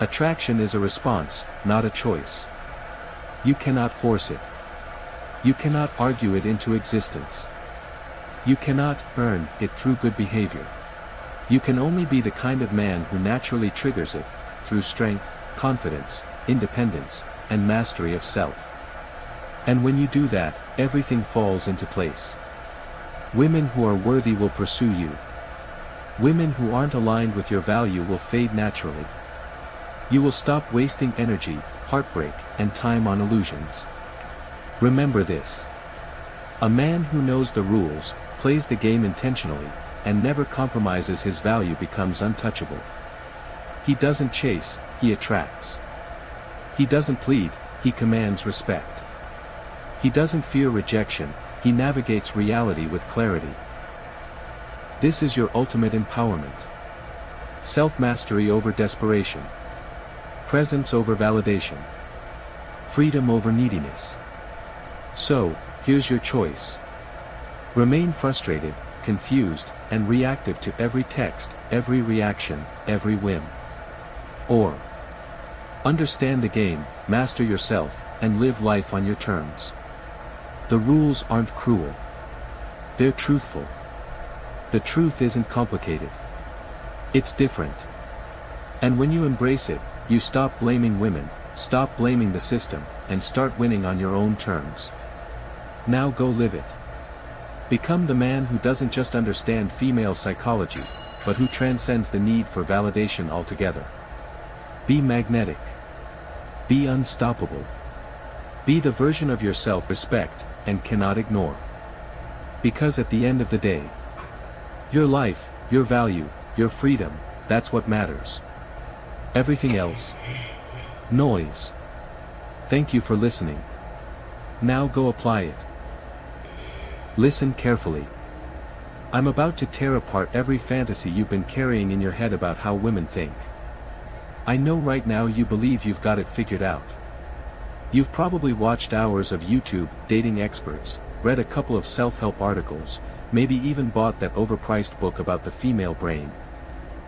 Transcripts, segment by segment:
Attraction is a response, not a choice. You cannot force it. You cannot argue it into existence. You cannot earn it through good behavior. You can only be the kind of man who naturally triggers it, through strength, confidence, independence, and mastery of self. And when you do that, everything falls into place. Women who are worthy will pursue you. Women who aren't aligned with your value will fade naturally. You will stop wasting energy, heartbreak, and time on illusions. Remember this. A man who knows the rules, plays the game intentionally, and never compromises his value becomes untouchable. He doesn't chase, he attracts. He doesn't plead, he commands respect. He doesn't fear rejection, he navigates reality with clarity. This is your ultimate empowerment. Self-mastery over desperation. Presence over validation. Freedom over neediness. So, here's your choice. Remain frustrated, confused, and reactive to every text, every reaction, every whim. Or, understand the game, master yourself, and live life on your terms. The rules aren't cruel. They're truthful. The truth isn't complicated. It's different. And when you embrace it, you stop blaming women, stop blaming the system, and start winning on your own terms. Now go live it. Become the man who doesn't just understand female psychology, but who transcends the need for validation altogether. Be magnetic. Be unstoppable. Be the version of yourself respect, and cannot ignore. Because at the end of the day, your life, your value, your freedom, that's what matters. Everything else, noise. Thank you for listening. Now go apply it. Listen carefully. I'm about to tear apart every fantasy you've been carrying in your head about how women think. I know right now you believe you've got it figured out. You've probably watched hours of YouTube dating experts, read a couple of self-help articles, maybe even bought that overpriced book about the female brain.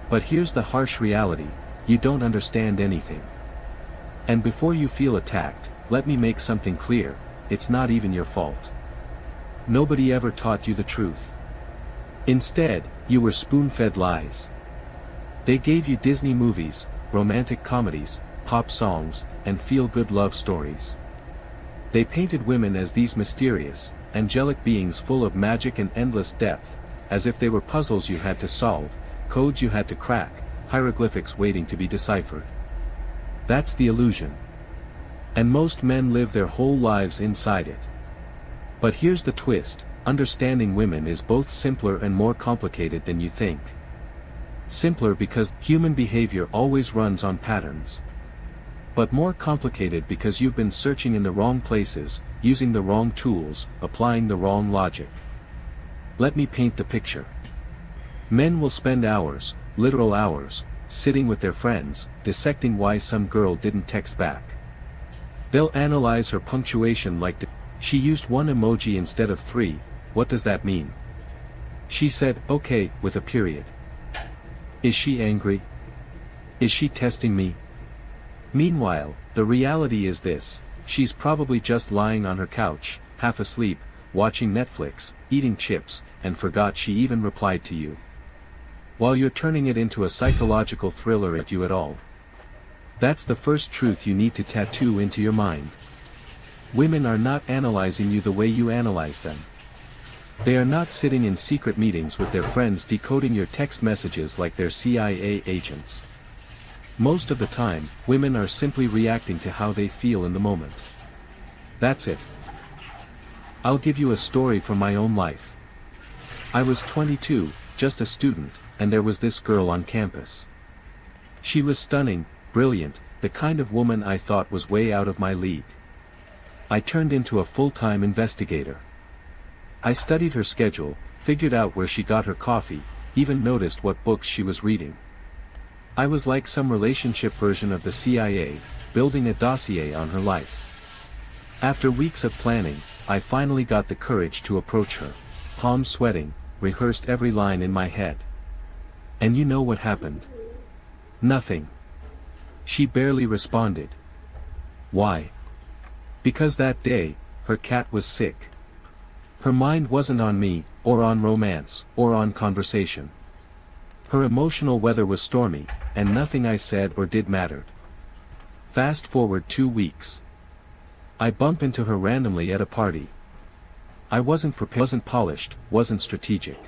But here's the harsh reality, you don't understand anything. And before you feel attacked, let me make something clear, it's not even your fault. Nobody ever taught you the truth. Instead, you were spoon-fed lies. They gave you Disney movies, romantic comedies, pop songs, and feel-good love stories. They painted women as these mysterious, angelic beings full of magic and endless depth, as if they were puzzles you had to solve, codes you had to crack, hieroglyphics waiting to be deciphered. That's the illusion. And most men live their whole lives inside it. But here's the twist, understanding women is both simpler and more complicated than you think. Simpler because human behavior always runs on patterns. But more complicated because you've been searching in the wrong places, using the wrong tools, applying the wrong logic. Let me paint the picture. Men will spend hours, literal hours, sitting with their friends, dissecting why some girl didn't text back. They'll analyze her punctuation like she used one emoji instead of 3, what does that mean? She said, okay, with a period. Is she angry? Is she testing me? Meanwhile, the reality is this, she's probably just lying on her couch, half asleep, watching Netflix, eating chips, and forgot she even replied to you. While you're turning it into a psychological thriller at you at all. That's the first truth you need to tattoo into your mind. Women are not analyzing you the way you analyze them. They are not sitting in secret meetings with their friends decoding your text messages like they're CIA agents. Most of the time, women are simply reacting to how they feel in the moment. That's it. I'll give you a story from my own life. I was 22, just a student, and there was this girl on campus. She was stunning, brilliant, the kind of woman I thought was way out of my league. I turned into a full-time investigator. I studied her schedule, figured out where she got her coffee, even noticed what books she was reading. I was like some relationship version of the CIA, building a dossier on her life. After weeks of planning, I finally got the courage to approach her, palms sweating, rehearsed every line in my head. And you know what happened? Nothing. She barely responded. Why? Because that day, her cat was sick. Her mind wasn't on me, or on romance, or on conversation. Her emotional weather was stormy, and nothing I said or did mattered. Fast forward 2 weeks. I bump into her randomly at a party. I wasn't prepared, wasn't polished, wasn't strategic.